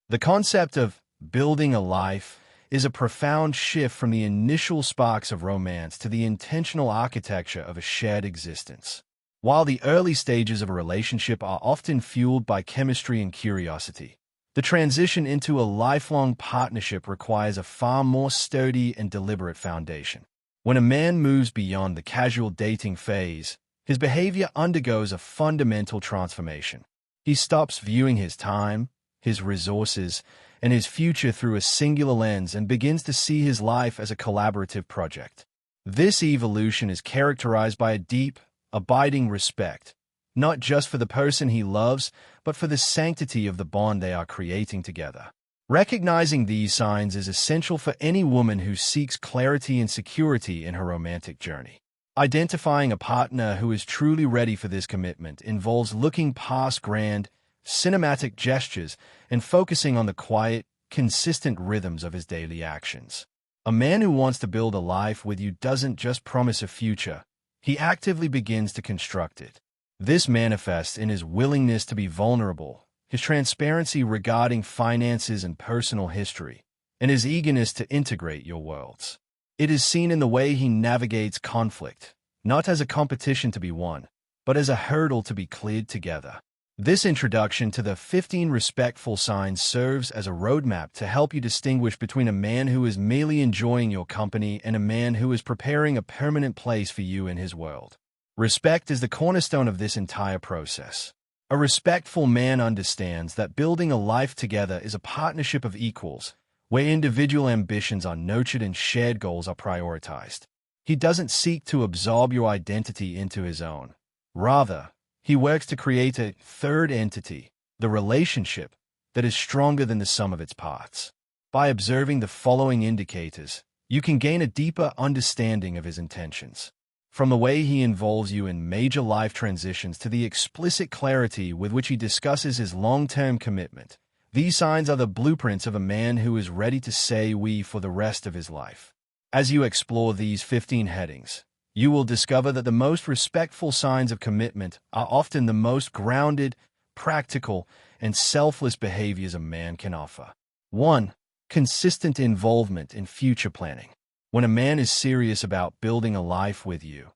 The concept of building a life is a profound shift from the initial sparks of romance to the intentional architecture of a shared existence. While the early stages of a relationship are often fueled by chemistry and curiosity, the transition into a lifelong partnership requires a far more sturdy and deliberate foundation. When a man moves beyond the casual dating phase, his behavior undergoes a fundamental transformation. He stops viewing his time, his resources, and his future through a singular lens and begins to see his life as a collaborative project. This evolution is characterized by a deep, abiding respect, not just for the person he loves, but for the sanctity of the bond they are creating together. Recognizing these signs is essential for any woman who seeks clarity and security in her romantic journey. Identifying a partner who is truly ready for this commitment involves looking past grand, cinematic gestures and focusing on the quiet, consistent rhythms of his daily actions. A man who wants to build a life with you doesn't just promise a future, he actively begins to construct it. This manifests in his willingness to be vulnerable, his transparency regarding finances and personal history, and his eagerness to integrate your worlds. It is seen in the way he navigates conflict, not as a competition to be won, but as a hurdle to be cleared together. This introduction to the 15 respectful signs serves as a roadmap to help you distinguish between a man who is merely enjoying your company and a man who is preparing a permanent place for you in his world. Respect is the cornerstone of this entire process. A respectful man understands that building a life together is a partnership of equals, where individual ambitions are nurtured and shared goals are prioritized. He doesn't seek to absorb your identity into his own. Rather, he works to create a third entity, the relationship, that is stronger than the sum of its parts. By observing the following indicators, you can gain a deeper understanding of his intentions. From the way he involves you in major life transitions to the explicit clarity with which he discusses his long-term commitment, these signs are the blueprints of a man who is ready to say we for the rest of his life. As you explore these 15 headings, you will discover that the most respectful signs of commitment are often the most grounded, practical, and selfless behaviors a man can offer. 1. Consistent involvement in future planning. When a man is serious about building a life with you,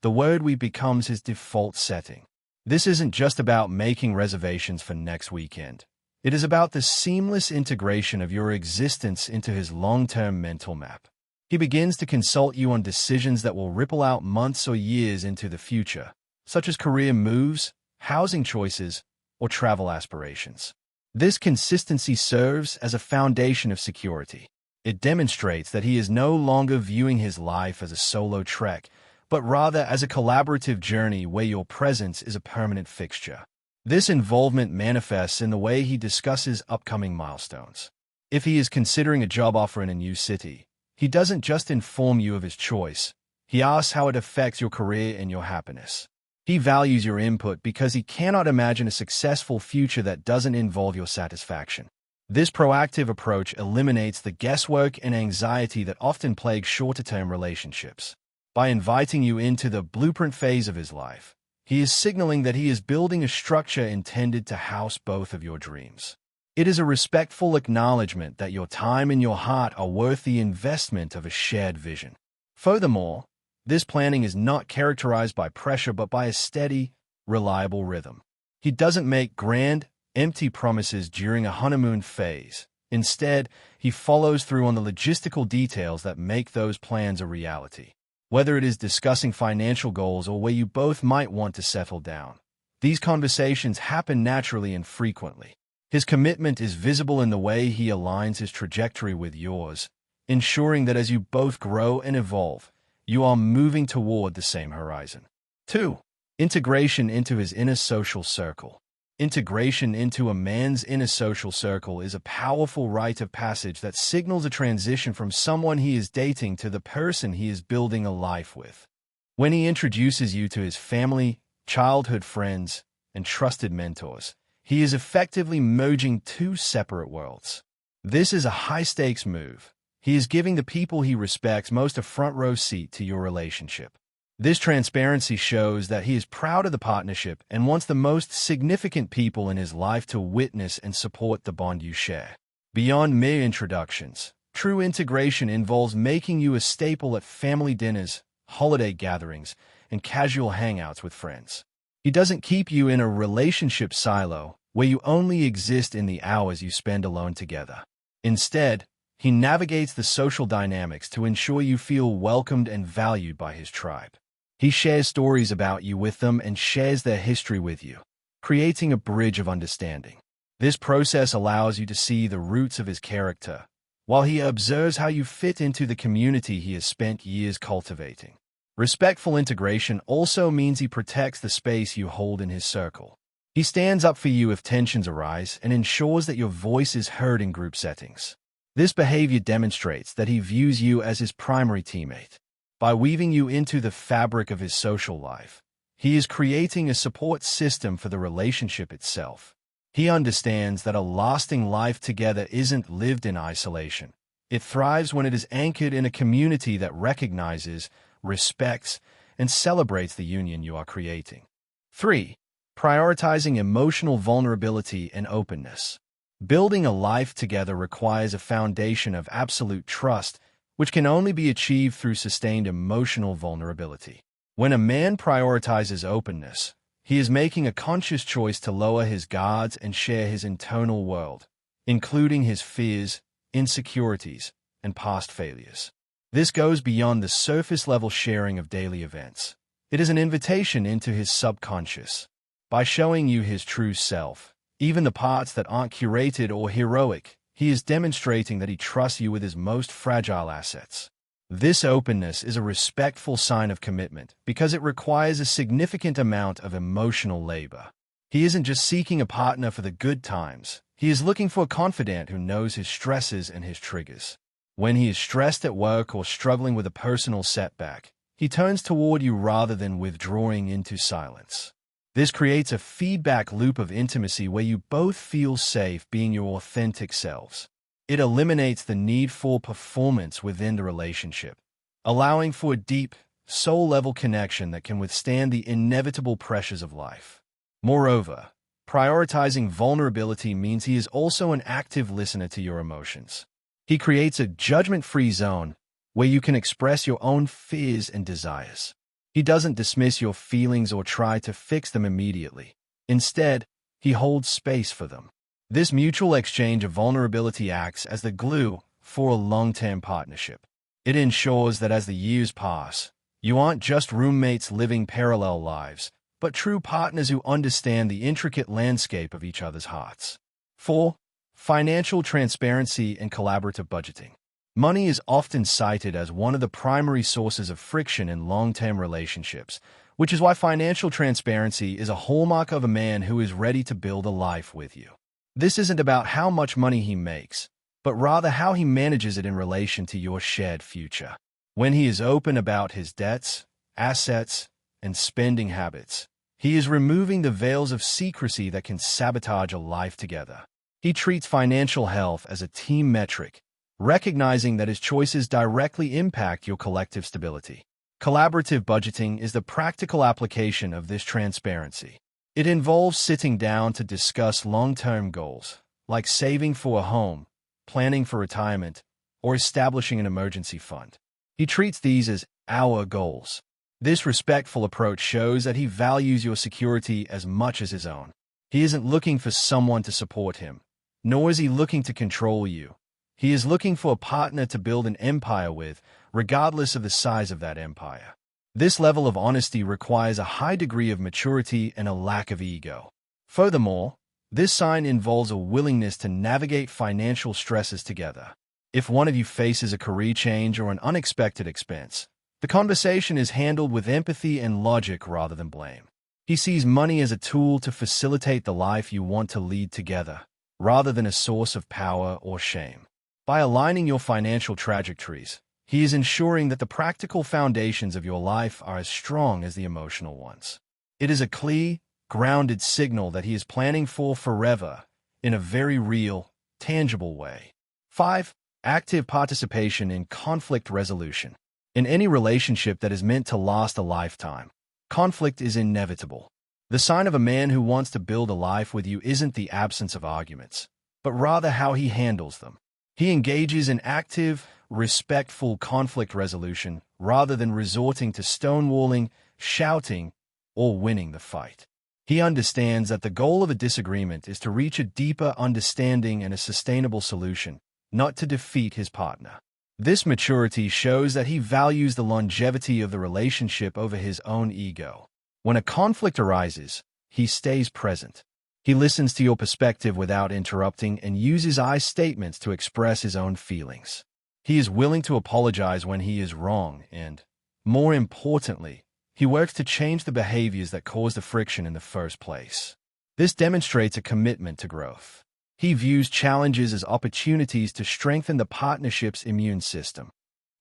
the word "we" becomes his default setting. This isn't just about making reservations for next weekend. It is about the seamless integration of your existence into his long-term mental map. He begins to consult you on decisions that will ripple out months or years into the future, such as career moves, housing choices, or travel aspirations. This consistency serves as a foundation of security. It demonstrates that he is no longer viewing his life as a solo trek, but rather as a collaborative journey where your presence is a permanent fixture. This involvement manifests in the way he discusses upcoming milestones. If he is considering a job offer in a new city, he doesn't just inform you of his choice, he asks how it affects your career and your happiness. He values your input because he cannot imagine a successful future that doesn't involve your satisfaction. This proactive approach eliminates the guesswork and anxiety that often plague shorter-term relationships. By inviting you into the blueprint phase of his life, he is signaling that he is building a structure intended to house both of your dreams. It is a respectful acknowledgement that your time and your heart are worth the investment of a shared vision. Furthermore, this planning is not characterized by pressure but by a steady, reliable rhythm. He doesn't make grand, empty promises during a honeymoon phase. Instead, he follows through on the logistical details that make those plans a reality. Whether it is discussing financial goals or where you both might want to settle down, these conversations happen naturally and frequently. His commitment is visible in the way he aligns his trajectory with yours, ensuring that as you both grow and evolve, you are moving toward the same horizon. 2. Integration into his inner social circle. Integration into a man's inner social circle is a powerful rite of passage that signals a transition from someone he is dating to the person he is building a life with. When he introduces you to his family, childhood friends, and trusted mentors, he is effectively merging two separate worlds. This is a high-stakes move. He is giving the people he respects most a front-row seat to your relationship. This transparency shows that he is proud of the partnership and wants the most significant people in his life to witness and support the bond you share. Beyond mere introductions, true integration involves making you a staple at family dinners, holiday gatherings, and casual hangouts with friends. He doesn't keep you in a relationship silo where you only exist in the hours you spend alone together. Instead, he navigates the social dynamics to ensure you feel welcomed and valued by his tribe. He shares stories about you with them and shares their history with you, creating a bridge of understanding. This process allows you to see the roots of his character, while he observes how you fit into the community he has spent years cultivating. Respectful integration also means he protects the space you hold in his circle. He stands up for you if tensions arise and ensures that your voice is heard in group settings. This behavior demonstrates that he views you as his primary teammate. By weaving you into the fabric of his social life, he is creating a support system for the relationship itself. He understands that a lasting life together isn't lived in isolation. It thrives when it is anchored in a community that recognizes, respects, and celebrates the union you are creating. 3. Prioritizing emotional vulnerability and openness. Building a life together requires a foundation of absolute trust, which can only be achieved through sustained emotional vulnerability. When a man prioritizes openness, he is making a conscious choice to lower his guards and share his internal world, including his fears, insecurities, and past failures. This goes beyond the surface-level sharing of daily events. It is an invitation into his subconscious. By showing you his true self, even the parts that aren't curated or heroic, he is demonstrating that he trusts you with his most fragile assets. This openness is a respectful sign of commitment because it requires a significant amount of emotional labor. He isn't just seeking a partner for the good times. He is looking for a confidant who knows his stresses and his triggers. When he is stressed at work or struggling with a personal setback, he turns toward you rather than withdrawing into silence. This creates a feedback loop of intimacy where you both feel safe being your authentic selves. It eliminates the need for performance within the relationship, allowing for a deep, soul-level connection that can withstand the inevitable pressures of life. Moreover, prioritizing vulnerability means he is also an active listener to your emotions. He creates a judgment-free zone where you can express your own fears and desires. He doesn't dismiss your feelings or try to fix them immediately. Instead, he holds space for them. This mutual exchange of vulnerability acts as the glue for a long-term partnership. It ensures that as the years pass, you aren't just roommates living parallel lives, but true partners who understand the intricate landscape of each other's hearts. 4. Financial transparency and collaborative budgeting. Money is often cited as one of the primary sources of friction in long-term relationships, which is why financial transparency is a hallmark of a man who is ready to build a life with you. This isn't about how much money he makes, but rather how he manages it in relation to your shared future. When he is open about his debts, assets, and spending habits, he is removing the veils of secrecy that can sabotage a life together. He treats financial health as a team metric, recognizing that his choices directly impact your collective stability. Collaborative budgeting is the practical application of this transparency. It involves sitting down to discuss long-term goals, like saving for a home, planning for retirement, or establishing an emergency fund. He treats these as our goals. This respectful approach shows that he values your security as much as his own. He isn't looking for someone to support him, nor is he looking to control you. He is looking for a partner to build an empire with, regardless of the size of that empire. This level of honesty requires a high degree of maturity and a lack of ego. Furthermore, this sign involves a willingness to navigate financial stresses together. If one of you faces a career change or an unexpected expense, the conversation is handled with empathy and logic rather than blame. He sees money as a tool to facilitate the life you want to lead together, rather than a source of power or shame. By aligning your financial trajectories, he is ensuring that the practical foundations of your life are as strong as the emotional ones. It is a clear, grounded signal that he is planning for forever in a very real, tangible way. 5. Active participation in conflict resolution. In any relationship that is meant to last a lifetime, conflict is inevitable. The sign of a man who wants to build a life with you isn't the absence of arguments, but rather how he handles them. He engages in active, respectful conflict resolution rather than resorting to stonewalling, shouting, or winning the fight. He understands that the goal of a disagreement is to reach a deeper understanding and a sustainable solution, not to defeat his partner. This maturity shows that he values the longevity of the relationship over his own ego. When a conflict arises, he stays present. He listens to your perspective without interrupting and uses I statements to express his own feelings. He is willing to apologize when he is wrong and, more importantly, he works to change the behaviors that caused the friction in the first place. This demonstrates a commitment to growth. He views challenges as opportunities to strengthen the partnership's immune system.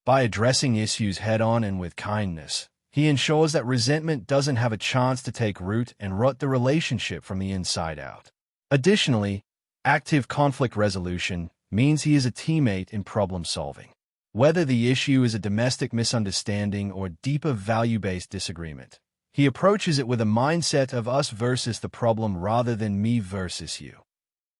By addressing issues head-on and with kindness, he ensures that resentment doesn't have a chance to take root and rot the relationship from the inside out. Additionally, active conflict resolution means he is a teammate in problem-solving. Whether the issue is a domestic misunderstanding or deeper value-based disagreement, he approaches it with a mindset of us versus the problem rather than me versus you.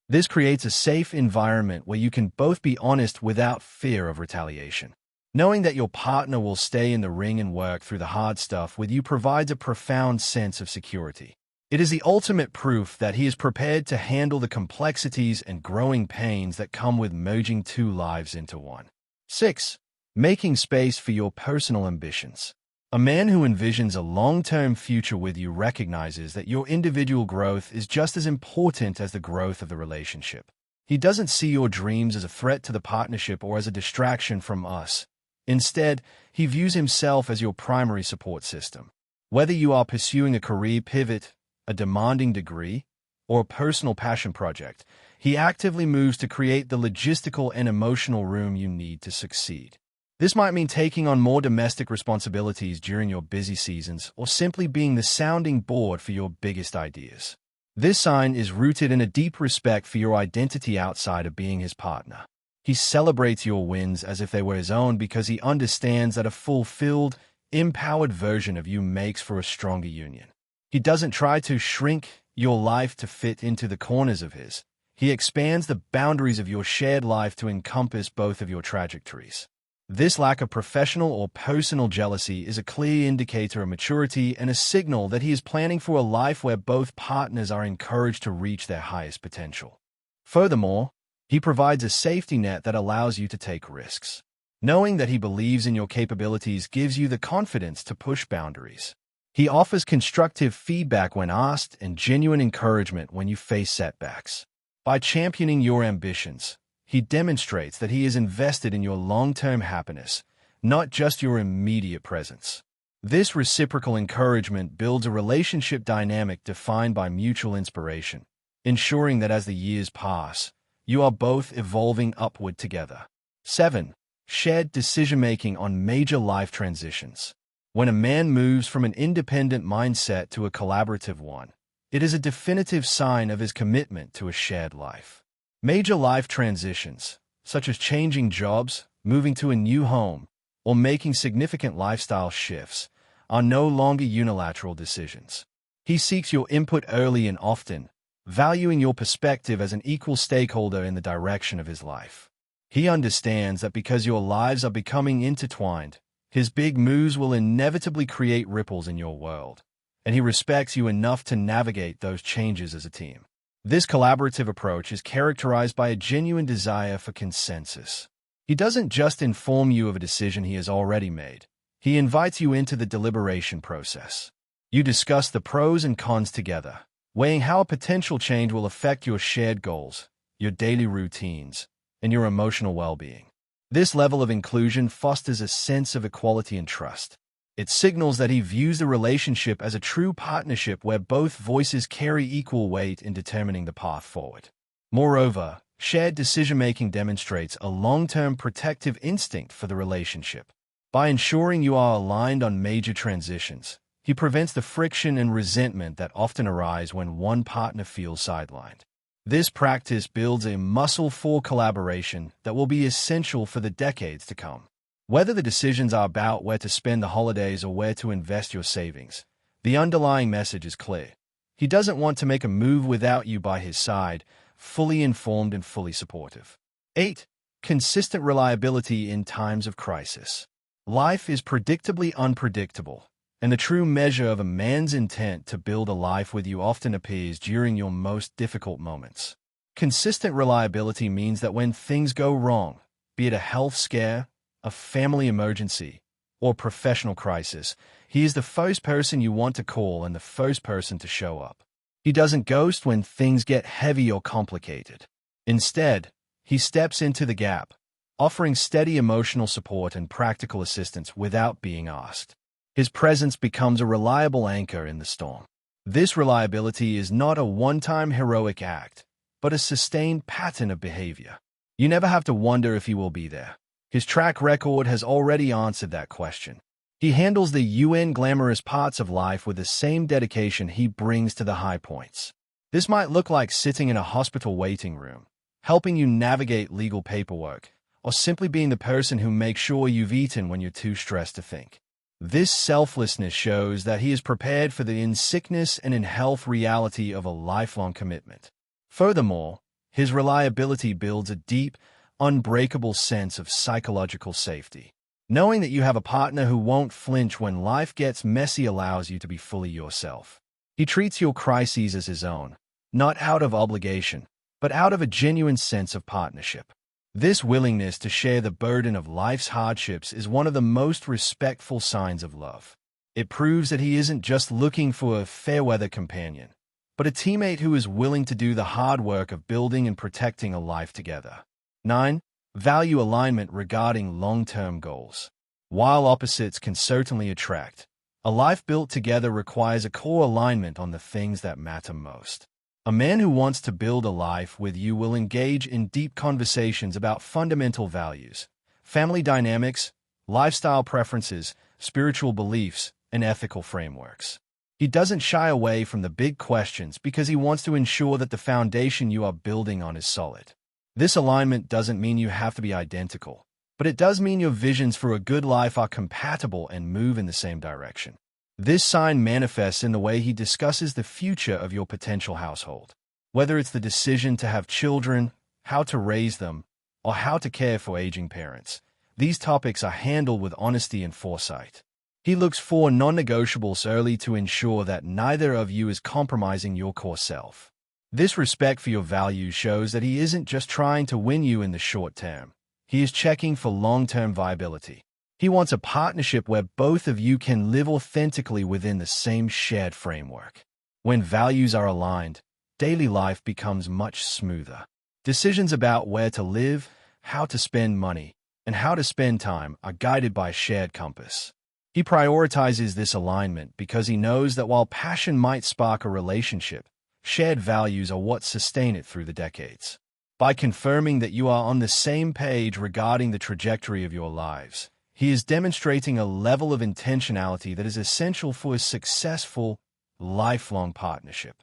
This creates a safe environment where you can both be honest without fear of retaliation. Knowing that your partner will stay in the ring and work through the hard stuff with you provides a profound sense of security. It is the ultimate proof that he is prepared to handle the complexities and growing pains that come with merging two lives into one. 6. Making space for your personal ambitions. A man who envisions a long-term future with you recognizes that your individual growth is just as important as the growth of the relationship. He doesn't see your dreams as a threat to the partnership or as a distraction from us. Instead, he views himself as your primary support system. Whether you are pursuing a career pivot, a demanding degree, or a personal passion project, he actively moves to create the logistical and emotional room you need to succeed. This might mean taking on more domestic responsibilities during your busy seasons or simply being the sounding board for your biggest ideas. This sign is rooted in a deep respect for your identity outside of being his partner. He celebrates your wins as if they were his own because he understands that a fulfilled, empowered version of you makes for a stronger union. He doesn't try to shrink your life to fit into the corners of his. He expands the boundaries of your shared life to encompass both of your trajectories. This lack of professional or personal jealousy is a clear indicator of maturity and a signal that he is planning for a life where both partners are encouraged to reach their highest potential. Furthermore, he provides a safety net that allows you to take risks. Knowing that he believes in your capabilities gives you the confidence to push boundaries. He offers constructive feedback when asked and genuine encouragement when you face setbacks. By championing your ambitions, he demonstrates that he is invested in your long-term happiness, not just your immediate presence. This reciprocal encouragement builds a relationship dynamic defined by mutual inspiration, ensuring that as the years pass, you are both evolving upward together. 7. Shared decision-making on major life transitions. When a man moves from an independent mindset to a collaborative one, it is a definitive sign of his commitment to a shared life. Major life transitions, such as changing jobs, moving to a new home, or making significant lifestyle shifts, are no longer unilateral decisions. He seeks your input early and often, valuing your perspective as an equal stakeholder in the direction of his life. He understands that because your lives are becoming intertwined, his big moves will inevitably create ripples in your world, and he respects you enough to navigate those changes as a team. This collaborative approach is characterized by a genuine desire for consensus. He doesn't just inform you of a decision he has already made. He invites you into the deliberation process. You discuss the pros and cons together, weighing how a potential change will affect your shared goals, your daily routines, and your emotional well-being. This level of inclusion fosters a sense of equality and trust. It signals that he views the relationship as a true partnership where both voices carry equal weight in determining the path forward. Moreover, shared decision-making demonstrates a long-term protective instinct for the relationship. By ensuring you are aligned on major transitions, he prevents the friction and resentment that often arise when one partner feels sidelined. This practice builds a muscle for collaboration that will be essential for the decades to come. Whether the decisions are about where to spend the holidays or where to invest your savings, the underlying message is clear. He doesn't want to make a move without you by his side, fully informed and fully supportive. 8. Consistent reliability in times of crisis. Life is predictably unpredictable, and the true measure of a man's intent to build a life with you often appears during your most difficult moments. Consistent reliability means that when things go wrong, be it a health scare, a family emergency, or professional crisis, he is the first person you want to call and the first person to show up. He doesn't ghost when things get heavy or complicated. Instead, he steps into the gap, offering steady emotional support and practical assistance without being asked. His presence becomes a reliable anchor in the storm. This reliability is not a one-time heroic act, but a sustained pattern of behavior. You never have to wonder if he will be there. His track record has already answered that question. He handles the glamorous parts of life with the same dedication he brings to the high points. This might look like sitting in a hospital waiting room, helping you navigate legal paperwork, or simply being the person who makes sure you've eaten when you're too stressed to think. This selflessness shows that he is prepared for the in-sickness and in-health reality of a lifelong commitment. Furthermore, his reliability builds a deep, unbreakable sense of psychological safety. Knowing that you have a partner who won't flinch when life gets messy allows you to be fully yourself. He treats your crises as his own, not out of obligation, but out of a genuine sense of partnership. This willingness to share the burden of life's hardships is one of the most respectful signs of love. It proves that he isn't just looking for a fair-weather companion, but a teammate who is willing to do the hard work of building and protecting a life together. 9. Value alignment regarding long-term goals. While opposites can certainly attract, a life built together requires a core alignment on the things that matter most. A man who wants to build a life with you will engage in deep conversations about fundamental values, family dynamics, lifestyle preferences, spiritual beliefs, and ethical frameworks. He doesn't shy away from the big questions because he wants to ensure that the foundation you are building on is solid. This alignment doesn't mean you have to be identical, but it does mean your visions for a good life are compatible and move in the same direction. This sign manifests in the way he discusses the future of your potential household. Whether it's the decision to have children, how to raise them, or how to care for aging parents, these topics are handled with honesty and foresight. He looks for non-negotiables early to ensure that neither of you is compromising your core self. This respect for your values shows that he isn't just trying to win you in the short term. He is checking for long-term viability. He wants a partnership where both of you can live authentically within the same shared framework. When values are aligned, daily life becomes much smoother. Decisions about where to live, how to spend money, and how to spend time are guided by a shared compass. He prioritizes this alignment because he knows that while passion might spark a relationship, shared values are what sustain it through the decades. By confirming that you are on the same page regarding the trajectory of your lives, he is demonstrating a level of intentionality that is essential for a successful, lifelong partnership.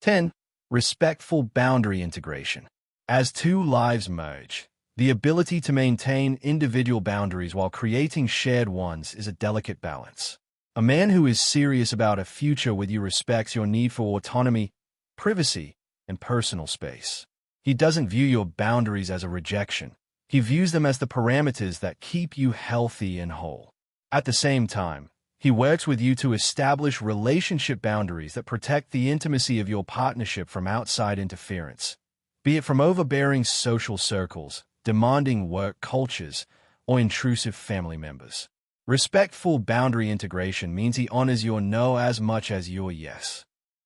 10. Respectful boundary integration. As two lives merge, the ability to maintain individual boundaries while creating shared ones is a delicate balance. A man who is serious about a future with you respects your need for autonomy, privacy, and personal space. He doesn't view your boundaries as a rejection. He views them as the parameters that keep you healthy and whole. At the same time, he works with you to establish relationship boundaries that protect the intimacy of your partnership from outside interference, be it from overbearing social circles, demanding work cultures, or intrusive family members. Respectful boundary integration means he honors your no as much as your yes.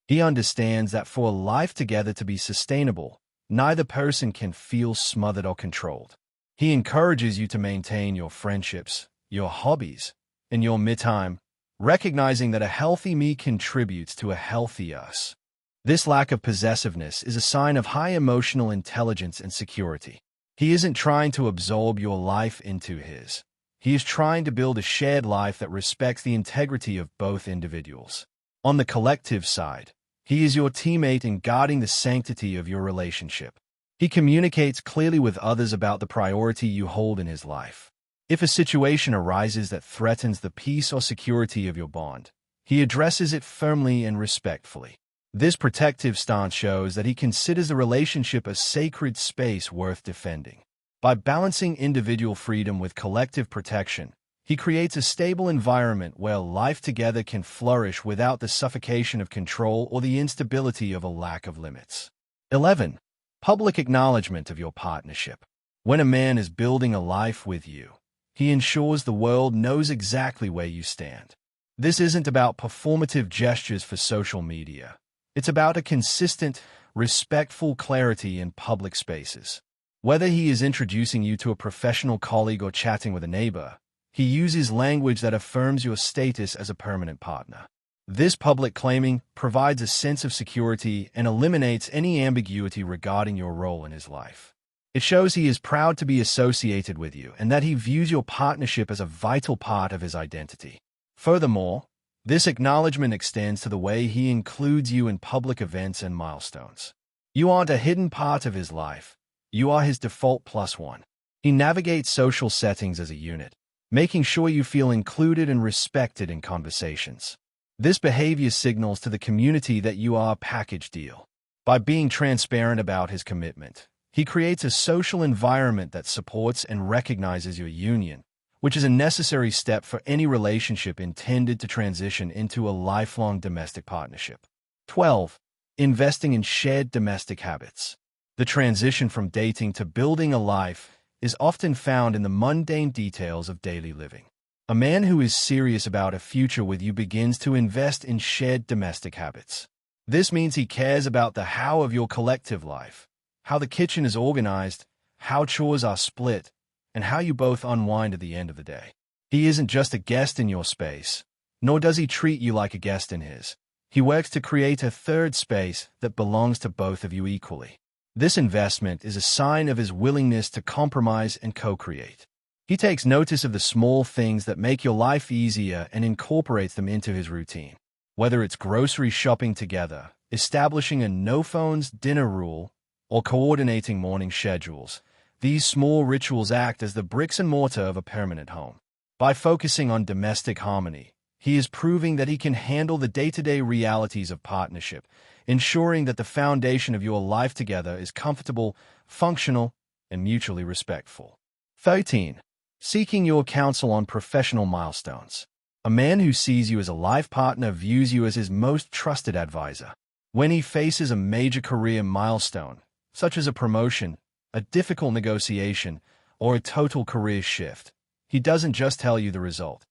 He understands that for a life together to be sustainable, neither person can feel smothered or controlled. He encourages you to maintain your friendships, your hobbies, and your me time, recognizing that a healthy me contributes to a healthy us. This lack of possessiveness is a sign of high emotional intelligence and security. He isn't trying to absorb your life into his. He is trying to build a shared life that respects the integrity of both individuals. On the collective side, he is your teammate in guarding the sanctity of your relationship. He communicates clearly with others about the priority you hold in his life. If a situation arises that threatens the peace or security of your bond, he addresses it firmly and respectfully. This protective stance shows that he considers the relationship a sacred space worth defending. By balancing individual freedom with collective protection, he creates a stable environment where life together can flourish without the suffocation of control or the instability of a lack of limits. 11. Public acknowledgement of your partnership. When a man is building a life with you, he ensures the world knows exactly where you stand. This isn't about performative gestures for social media. It's about a consistent, respectful clarity in public spaces. Whether he is introducing you to a professional colleague or chatting with a neighbor, he uses language that affirms your status as a permanent partner. This public claiming provides a sense of security and eliminates any ambiguity regarding your role in his life. It shows he is proud to be associated with you and that he views your partnership as a vital part of his identity. Furthermore, this acknowledgement extends to the way he includes you in public events and milestones. You aren't a hidden part of his life. You are his default plus one. He navigates social settings as a unit, making sure you feel included and respected in conversations. This behavior signals to the community that you are a package deal. By being transparent about his commitment, he creates a social environment that supports and recognizes your union, which is a necessary step for any relationship intended to transition into a lifelong domestic partnership. 12. Investing in shared domestic habits. The transition from dating to building a life is often found in the mundane details of daily living. A man who is serious about a future with you begins to invest in shared domestic habits. This means he cares about the how of your collective life, how the kitchen is organized, how chores are split, and how you both unwind at the end of the day. He isn't just a guest in your space, nor does he treat you like a guest in his. He works to create a third space that belongs to both of you equally. This investment is a sign of his willingness to compromise and co-create. He takes notice of the small things that make your life easier and incorporates them into his routine. Whether it's grocery shopping together, establishing a no-phones dinner rule, or coordinating morning schedules, these small rituals act as the bricks and mortar of a permanent home. By focusing on domestic harmony, he is proving that he can handle the day-to-day realities of partnership, ensuring that the foundation of your life together is comfortable, functional, and mutually respectful. 13. Seeking your counsel on professional milestones. A man who sees you as a life partner views you as his most trusted advisor. When he faces a major career milestone, such as a promotion, a difficult negotiation, or a total career shift, he doesn't just tell you the result.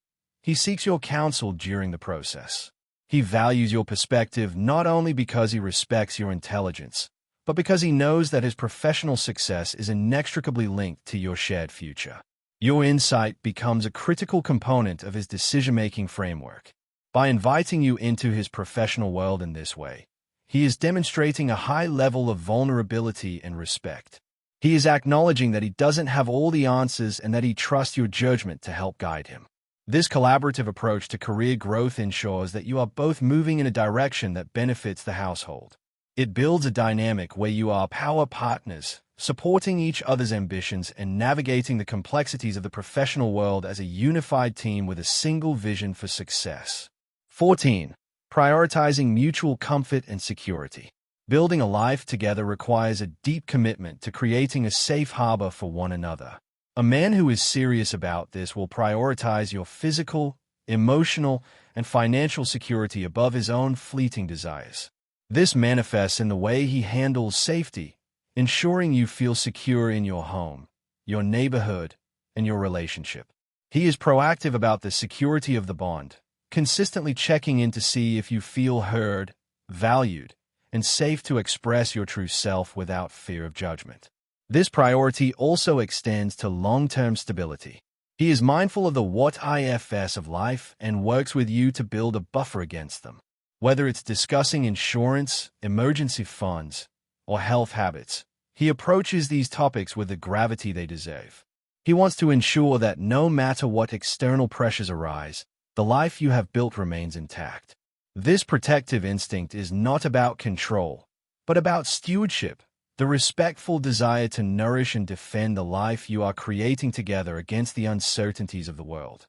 He seeks your counsel during the process. He values your perspective not only because he respects your intelligence, but because he knows that his professional success is inextricably linked to your shared future. Your insight becomes a critical component of his decision-making framework. By inviting you into his professional world in this way, he is demonstrating a high level of vulnerability and respect. He is acknowledging that he doesn't have all the answers and that he trusts your judgment to help guide him. This collaborative approach to career growth ensures that you are both moving in a direction that benefits the household. It builds a dynamic where you are power partners, supporting each other's ambitions and navigating the complexities of the professional world as a unified team with a single vision for success. 14. Prioritizing mutual comfort and security. Building a life together requires a deep commitment to creating a safe harbor for one another. A man who is serious about this will prioritize your physical, emotional, and financial security above his own fleeting desires. This manifests in the way he handles safety, ensuring you feel secure in your home, your neighborhood, and your relationship. He is proactive about the security of the bond, consistently checking in to see if you feel heard, valued, and safe to express your true self without fear of judgment. This priority also extends to long-term stability. He is mindful of the what-ifs of life and works with you to build a buffer against them. Whether it's discussing insurance, emergency funds, or health habits, he approaches these topics with the gravity they deserve. He wants to ensure that no matter what external pressures arise, the life you have built remains intact. This protective instinct is not about control, but about stewardship, the respectful desire to nourish and defend the life you are creating together against the uncertainties of the world.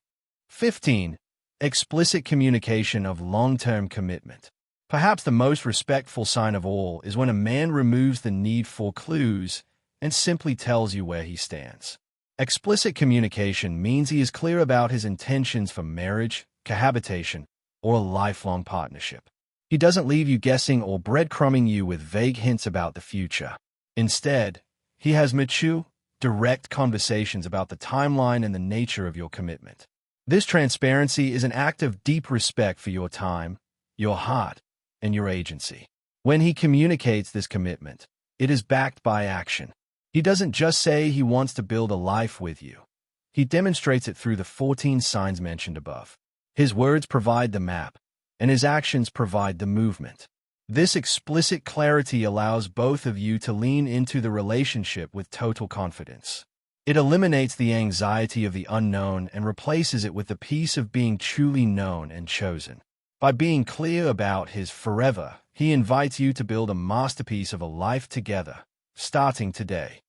15. Explicit communication of long-term commitment. Perhaps the most respectful sign of all is when a man removes the need for clues and simply tells you where he stands. Explicit communication means he is clear about his intentions for marriage, cohabitation, or a lifelong partnership. He doesn't leave you guessing or breadcrumbing you with vague hints about the future. Instead, he has mature, direct conversations about the timeline and the nature of your commitment. This transparency is an act of deep respect for your time, your heart, and your agency. When he communicates this commitment, it is backed by action. He doesn't just say he wants to build a life with you. He demonstrates it through the 14 signs mentioned above. His words provide the map, and his actions provide the movement. This explicit clarity allows both of you to lean into the relationship with total confidence. It eliminates the anxiety of the unknown and replaces it with the peace of being truly known and chosen. By being clear about his forever, he invites you to build a masterpiece of a life together, starting today.